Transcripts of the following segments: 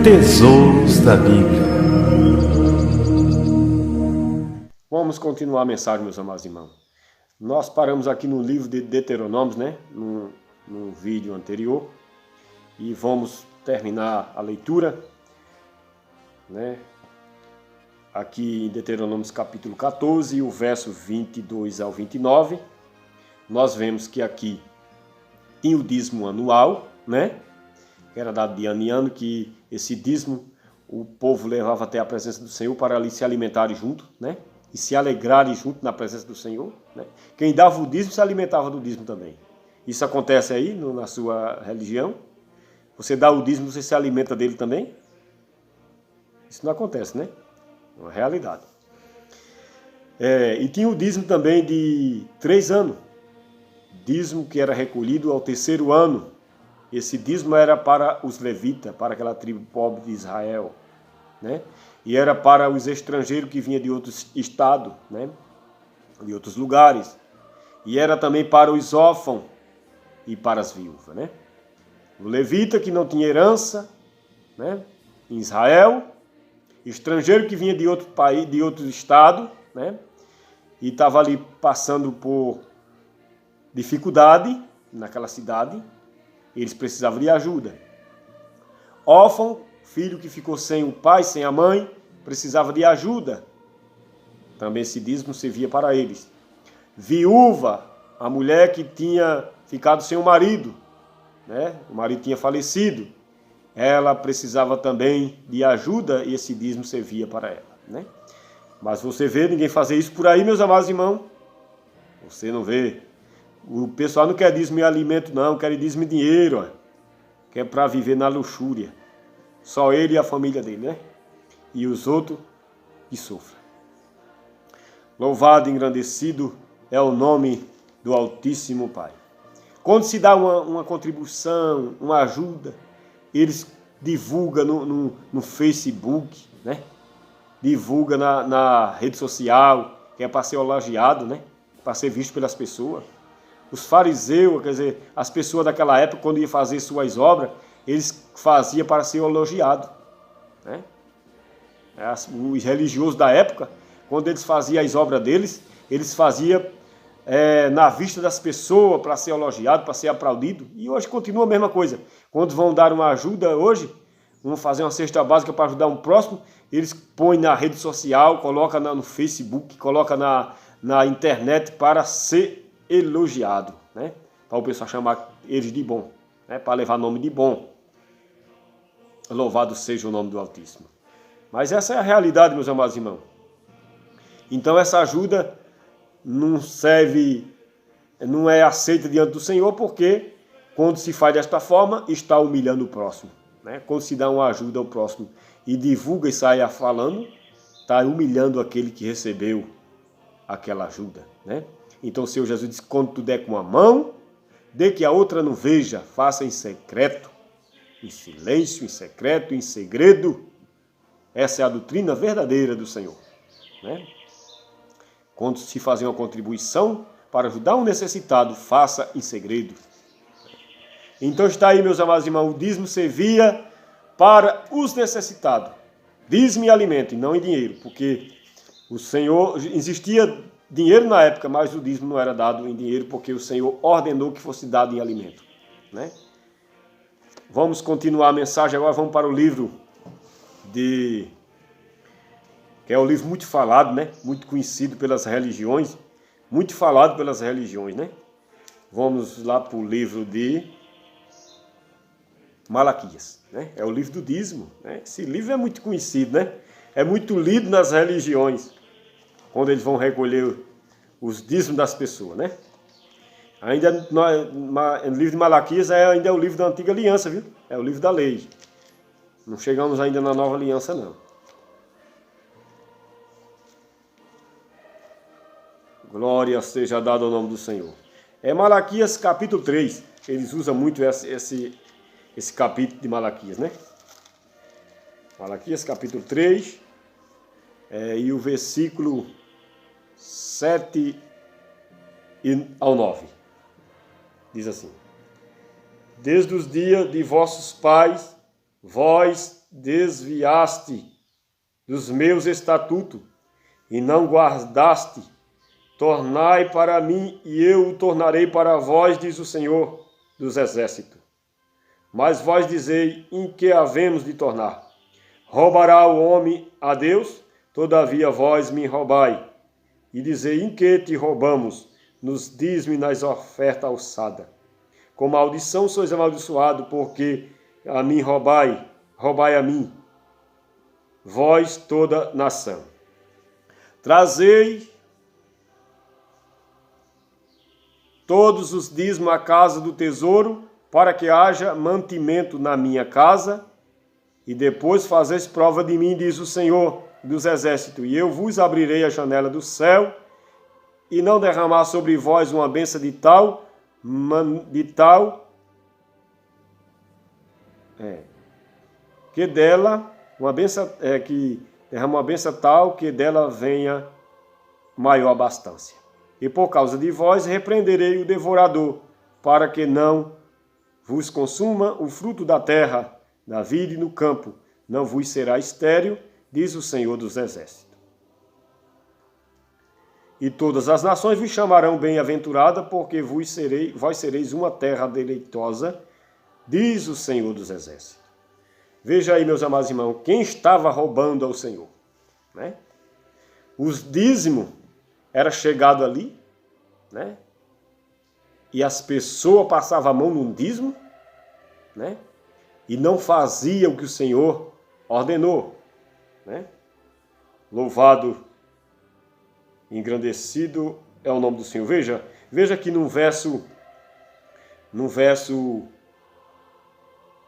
Tesouros da Bíblia. Vamos continuar a mensagem, meus amados irmãos. Nós paramos aqui no livro de Deuteronômios, né? No vídeo anterior. E vamos terminar a leitura, né? Aqui em Deuteronômios capítulo 14, o verso 22 ao 29. Nós vemos que aqui tinha o dízimo anual, né? Que era dado de ano em ano, que esse dízimo o povo levava até a presença do Senhor para ali se alimentarem junto, né? E se alegrarem junto na presença do Senhor, né? Quem dava o dízimo se alimentava do dízimo também. Isso acontece aí na sua religião? Você dá o dízimo, você se alimenta dele também? Isso não acontece, né? É uma realidade. E tinha o dízimo também de 3 anos. Dízimo que era recolhido ao 3º ano. Esse dízimo era para os levitas, para aquela tribo pobre de Israel, né? E era para os estrangeiros que vinham de outros estados, né? De outros lugares. E era também para os órfãos e para as viúvas, né? O levita que não tinha herança, né? Em Israel, estrangeiro que vinha de outro país, de outro estado, né? E estava ali passando por dificuldade naquela cidade. Eles precisavam de ajuda. Órfão, filho que ficou sem o pai, sem a mãe, precisava de ajuda. Também esse dízimo servia para eles. Viúva, a mulher que tinha ficado sem o marido, né? O marido tinha falecido. Ela precisava também de ajuda e esse dízimo servia para ela, né? Mas você vê ninguém fazer isso por aí, meus amados irmãos? Você não vê. O pessoal não quer dízimo e alimento, não, quer dízimo e dinheiro, ó. Que é para viver na luxúria. Só ele e a família dele, né? E os outros que sofrem. Louvado e engrandecido é o nome do Altíssimo Pai. Quando se dá uma contribuição, uma ajuda, eles divulgam no Facebook, né? Divulga na rede social, que é para ser elogiado, né? Para ser visto pelas pessoas. Os fariseus, quer dizer, as pessoas daquela época, quando iam fazer suas obras, eles faziam para ser elogiados, né? Os religiosos da época, quando eles faziam as obras deles, eles faziam na vista das pessoas, para ser elogiado, para ser aplaudido. E hoje continua a mesma coisa. Quando vão dar uma ajuda hoje, vão fazer uma cesta básica para ajudar um próximo, eles põem na rede social, colocam no Facebook, colocam na internet para ser elogiado, né? Para o pessoal chamar eles de bom, né? Para levar nome de bom. Louvado seja o nome do Altíssimo. Mas essa é a realidade, meus amados irmãos. Então essa ajuda não serve, não é aceita diante do Senhor, porque quando se faz desta forma, está humilhando o próximo, né? Quando se dá uma ajuda ao próximo e divulga e sai falando, está humilhando aquele que recebeu aquela ajuda, né? Então o Senhor Jesus disse, quando tu der com a mão, dê que a outra não veja, faça em secreto, em silêncio, em secreto, em segredo. Essa é a doutrina verdadeira do Senhor, né? Quando se fazer uma contribuição para ajudar um necessitado, faça em segredo. Então está aí, meus amados irmãos, o dízimo servia para os necessitados. Dízimo e alimento, e não em dinheiro, porque o Senhor, existia dinheiro na época, mas o dízimo não era dado em dinheiro, porque o Senhor ordenou que fosse dado em alimento, né? Vamos continuar a mensagem, agora vamos para o livro que é um livro muito falado, né? Muito conhecido pelas religiões, muito falado pelas religiões, né? Vamos lá para o livro de Malaquias, né? É o livro do dízimo, né? Esse livro é muito conhecido, né? É muito lido nas religiões, quando eles vão recolher os dízimos das pessoas, né? Ainda o livro de Malaquias ainda é o livro da antiga aliança, viu? É o livro da lei. Não chegamos ainda na nova aliança, não. Glória seja dada ao nome do Senhor. É Malaquias capítulo 3. Eles usam muito esse capítulo de Malaquias, né? Malaquias capítulo 3. E o versículo 7 ao 9. Diz assim: Desde os dias de vossos pais, vós desviaste dos meus estatutos e não guardaste. Tornai para mim e eu o tornarei para vós, diz o Senhor dos Exércitos. Mas vós dizei, em que havemos de tornar? Roubará o homem a Deus? Todavia vós me roubai. E dizei, em que te roubamos? Nos dízimos e nas ofertas alçadas. Com maldição sois amaldiçoados, porque a mim roubai a mim, vós toda nação. Trazei todos os dízimos à casa do tesouro, para que haja mantimento na minha casa, e depois fazeis prova de mim, diz o Senhor dos Exércitos, e eu vos abrirei a janela do céu, e não derramar sobre vós uma bênção que dela, que derrama uma bênção tal, que dela venha maior abastança. E por causa de vós repreenderei o devorador, para que não vos consuma o fruto da terra, da vide no campo, não vos será estéril, diz o Senhor dos Exércitos. E todas as nações vos chamarão bem-aventurada, porque vós sereis uma terra deleitosa, diz o Senhor dos Exércitos. Veja aí, meus amados irmãos, quem estava roubando ao Senhor, né? Os dízimos era chegado ali, né? E as pessoas passavam a mão num dízimo, né? E não fazia o que o Senhor ordenou, né? Louvado, engrandecido é o nome do Senhor. Veja aqui no verso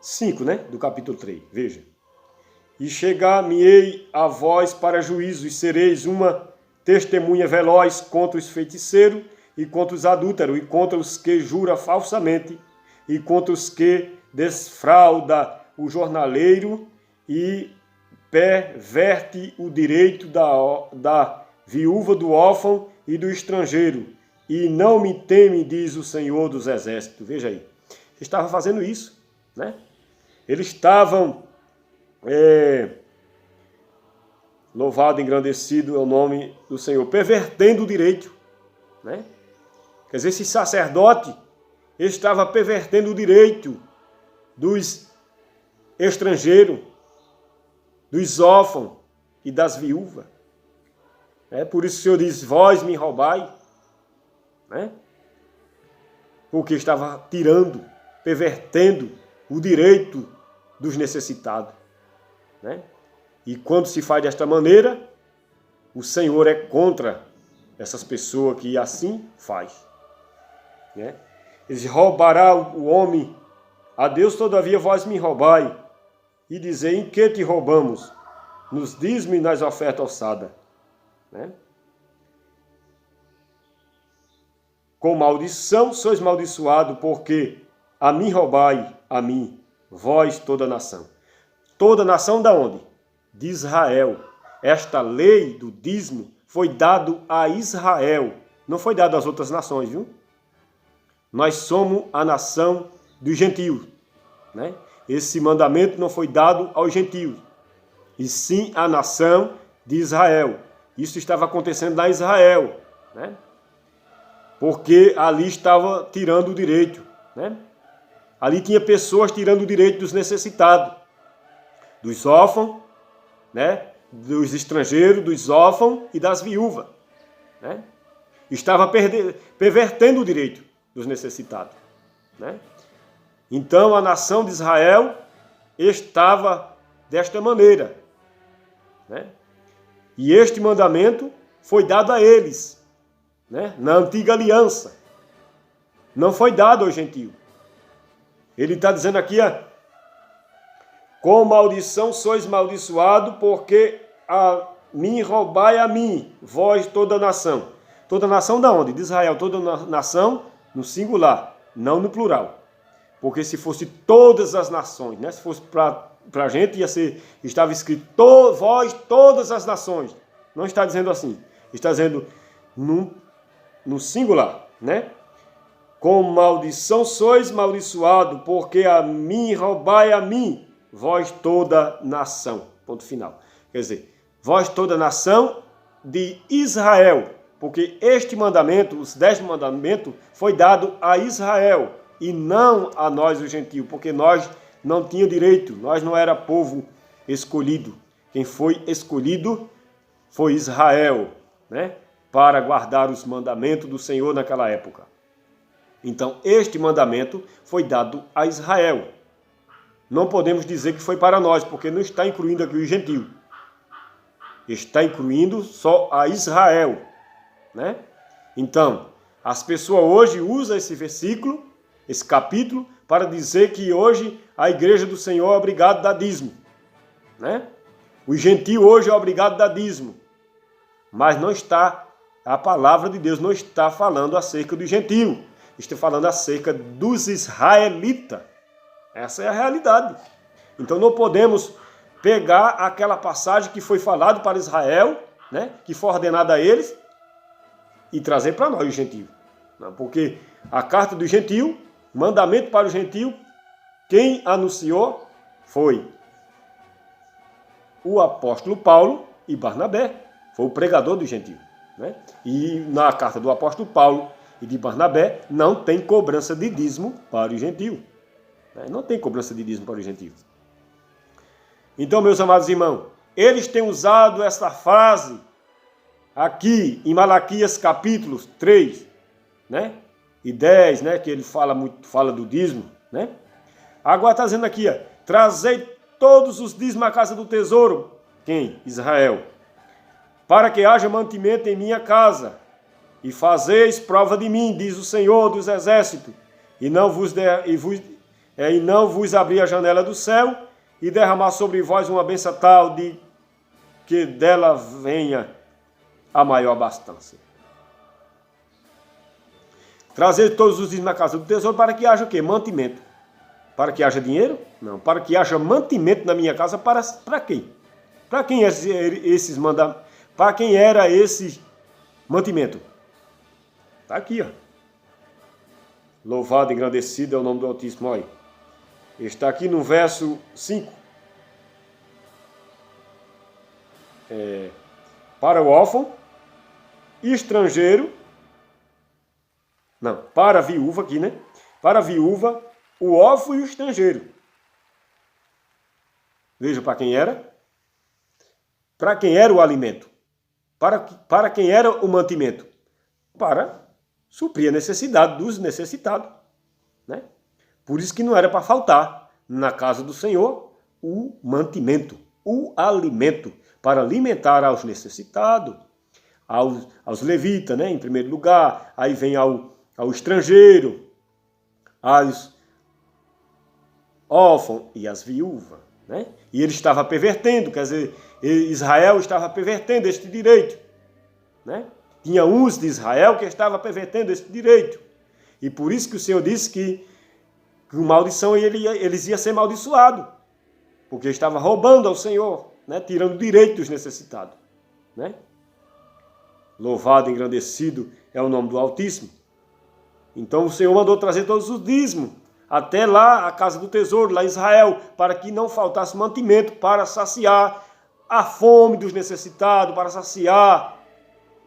5, né, do capítulo 3, veja. E chegar-me-ei a vós para juízo, e sereis uma testemunha veloz contra os feiticeiros, e contra os adúlteros, e contra os que jura falsamente, e contra os que desfrauda o jornaleiro, e perverte o direito da viúva, do órfão e do estrangeiro. E não me teme, diz o Senhor dos Exércitos. Veja aí. Eles estavam fazendo isso, né? Eles estavam, louvado, engrandecido é o nome do Senhor, pervertendo o direito, né? Quer dizer, esse sacerdote estava pervertendo o direito dos estrangeiros, dos órfãos e das viúvas. Por isso o Senhor diz, vós me roubai, né? Porque estava tirando, pervertendo o direito dos necessitados, né? E quando se faz desta maneira, o Senhor é contra essas pessoas que assim faz, né? Eles roubará o homem a Deus, todavia vós me roubai, e dizei, em que te roubamos? Nos dízimos e nas ofertas alçadas, né? Com maldição sois maldiçoados, porque a mim roubai, a mim, vós toda nação. Toda nação da onde? De Israel. Esta lei do dízimo foi dado a Israel, não foi dado às outras nações, viu? Nós somos a nação dos gentios, né? Esse mandamento não foi dado aos gentios, e sim à nação de Israel. Isso estava acontecendo na Israel, né? Porque ali estava tirando o direito, né? Ali tinha pessoas tirando o direito dos necessitados, dos órfãos, né? Dos estrangeiros, dos órfãos e das viúvas, né? Estava pervertendo o direito dos necessitados, né? Então a nação de Israel estava desta maneira, né? E este mandamento foi dado a eles, né? Na antiga aliança. Não foi dado ao gentio. Ele está dizendo aqui, com maldição sois maldiçoados, porque a mim roubai a mim, vós toda nação. Toda nação da onde? De Israel. Toda nação no singular, não no plural. Porque se fosse todas as nações, né? Se fosse para a gente, estava escrito, vós todas as nações. Não está dizendo assim. Está dizendo no singular, né? com maldição sois maldiçoado, porque a mim roubai a mim, vós toda nação. Ponto final. Quer dizer, vós toda nação de Israel, porque este mandamento, os 10 mandamentos, foi dado a Israel e não a nós, os gentios, porque nós não tínhamos direito, nós não era povo escolhido. Quem foi escolhido foi Israel, né? Para guardar os mandamentos do Senhor naquela época. Então, este mandamento foi dado a Israel. Não podemos dizer que foi para nós, porque não está incluindo aqui o gentio. Está incluindo só a Israel, né? Então, as pessoas hoje usam esse versículo, esse capítulo, para dizer que hoje a igreja do Senhor é obrigada a dar dízimo, né? O gentio hoje é obrigado a dar dízimo. Mas não está, a palavra de Deus não está falando acerca do gentio. Está falando acerca dos israelitas. Essa é a realidade. Então não podemos pegar aquela passagem que foi falado para Israel, né, que foi ordenada a eles, e trazer para nós o gentio. Porque a carta do gentio, mandamento para o gentio, quem anunciou foi o apóstolo Paulo e Barnabé. Foi o pregador do gentio, né? E na carta do apóstolo Paulo e de Barnabé não tem cobrança de dízimo para o gentio. Não tem cobrança de dízimo para o gentio. Então, meus amados irmãos, eles têm usado essa frase aqui em Malaquias capítulo 3, né? E 10, né? Que ele fala do dízimo, né? Agora está dizendo aqui, ó, trazei todos os dízimos à casa do tesouro. Quem? Israel. Para que haja mantimento em minha casa, e fazeis prova de mim, diz o Senhor dos Exércitos, e não vos abrir a janela do céu, e derramar sobre vós uma bênção tal de que dela venha a maior abastança. Trazer todos os dízimos na casa do tesouro para que haja o quê? Mantimento. Para que haja dinheiro? Não. Para que haja mantimento na minha casa, para quem? Para quem esses mandamentos? Para quem era esse mantimento? Está aqui, ó. Louvado e engrandecido é o nome do Altíssimo. Olha. Está aqui no verso 5. Para o órfão, estrangeiro, não, para a viúva aqui, né? Para a viúva, o órfão e o estrangeiro. Veja para quem era. Para quem era o alimento. Para quem era o mantimento? Para suprir a necessidade dos necessitados, né? Por isso que não era para faltar na casa do Senhor o mantimento, o alimento, para alimentar aos necessitados, aos levitas, né? Em primeiro lugar, aí vem ao estrangeiro, aos órfãos e às viúvas, né? E ele estava pervertendo, quer dizer, Israel estava pervertendo este direito, né? Tinha uns de Israel que estavam pervertendo este direito. E por isso que o Senhor disse que com maldição eles iam ser amaldiçoados, porque estavam roubando ao Senhor, né? Tirando o direito dos necessitados, né? Louvado e engrandecido é o nome do Altíssimo. Então o Senhor mandou trazer todos os dízimos, até lá a casa do tesouro, lá em Israel, para que não faltasse mantimento, para saciar a fome dos necessitados, para saciar,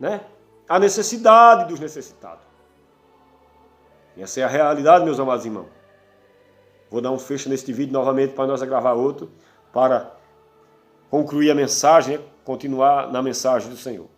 né, a necessidade dos necessitados. Essa é a realidade, meus amados irmãos. Vou dar um fecho neste vídeo novamente para nós gravar outro, para concluir a mensagem, continuar na mensagem do Senhor.